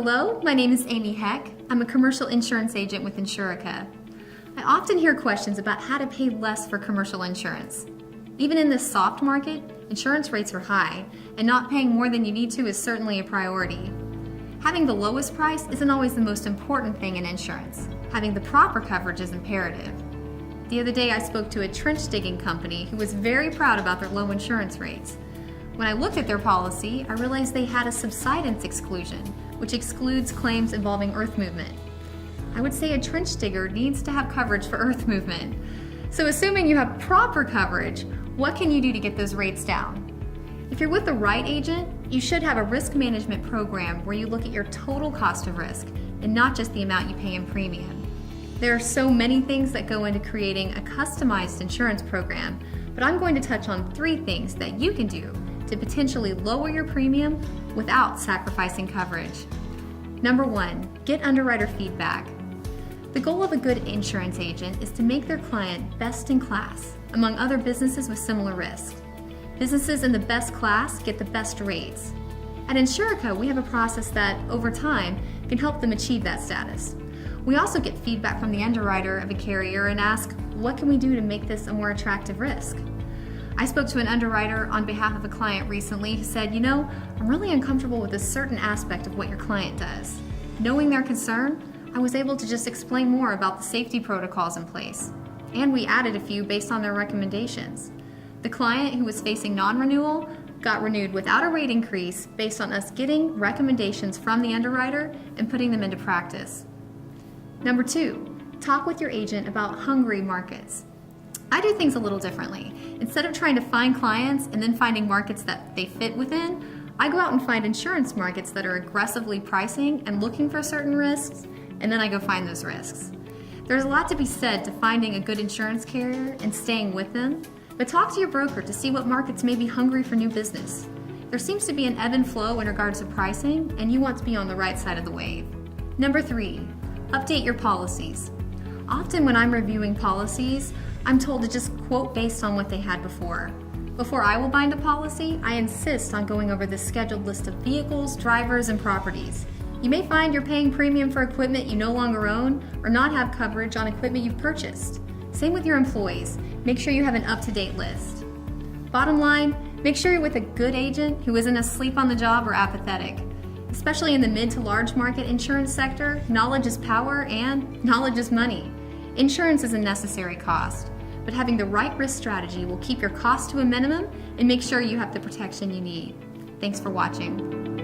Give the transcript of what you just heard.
Hello, my name is Amy Heck. I'm a commercial insurance agent with Insurica. I often hear questions about how to pay less for commercial insurance. Even in this soft market, insurance rates are high, and not paying more than you need to is certainly a priority. Having the lowest price isn't always the most important thing in insurance. Having the proper coverage is imperative. The other day I spoke to a trench digging company who was very proud about their low insurance rates. When I looked at their policy, I realized they had a subsidence exclusion, which excludes claims involving earth movement. I would say a trench digger needs to have coverage for earth movement. So assuming you have proper coverage, what can you do to get those rates down? If you're with the right agent, you should have a risk management program where you look at your total cost of risk and not just the amount you pay in premium. There are so many things that go into creating a customized insurance program, but I'm going to touch on 3 things that you can do to potentially lower your premium without sacrificing coverage. Number 1, get underwriter feedback. The goal of a good insurance agent is to make their client best in class among other businesses with similar risks. Businesses in the best class get the best rates. At Insurica, we have a process that, over time, can help them achieve that status. We also get feedback from the underwriter of a carrier and ask, what can we do to make this a more attractive risk? I spoke to an underwriter on behalf of a client recently who said, I'm really uncomfortable with a certain aspect of what your client does. Knowing their concern, I was able to just explain more about the safety protocols in place. And we added a few based on their recommendations. The client who was facing non-renewal got renewed without a rate increase based on us getting recommendations from the underwriter and putting them into practice. Number 2, talk with your agent about hungry markets. I do things a little differently. Instead of trying to find clients and then finding markets that they fit within, I go out and find insurance markets that are aggressively pricing and looking for certain risks, and then I go find those risks. There's a lot to be said to finding a good insurance carrier and staying with them, but talk to your broker to see what markets may be hungry for new business. There seems to be an ebb and flow in regards to pricing, and you want to be on the right side of the wave. Number 3, update your policies. Often when I'm reviewing policies, I'm told to just quote based on what they had before. Before I will bind a policy, I insist on going over the scheduled list of vehicles, drivers, and properties. You may find you're paying premium for equipment you no longer own or not have coverage on equipment you've purchased. Same with your employees. Make sure you have an up-to-date list. Bottom line, make sure you're with a good agent who isn't asleep on the job or apathetic. Especially in the mid to large market insurance sector, knowledge is power and knowledge is money. Insurance is a necessary cost, but having the right risk strategy will keep your cost to a minimum and make sure you have the protection you need. Thanks for watching.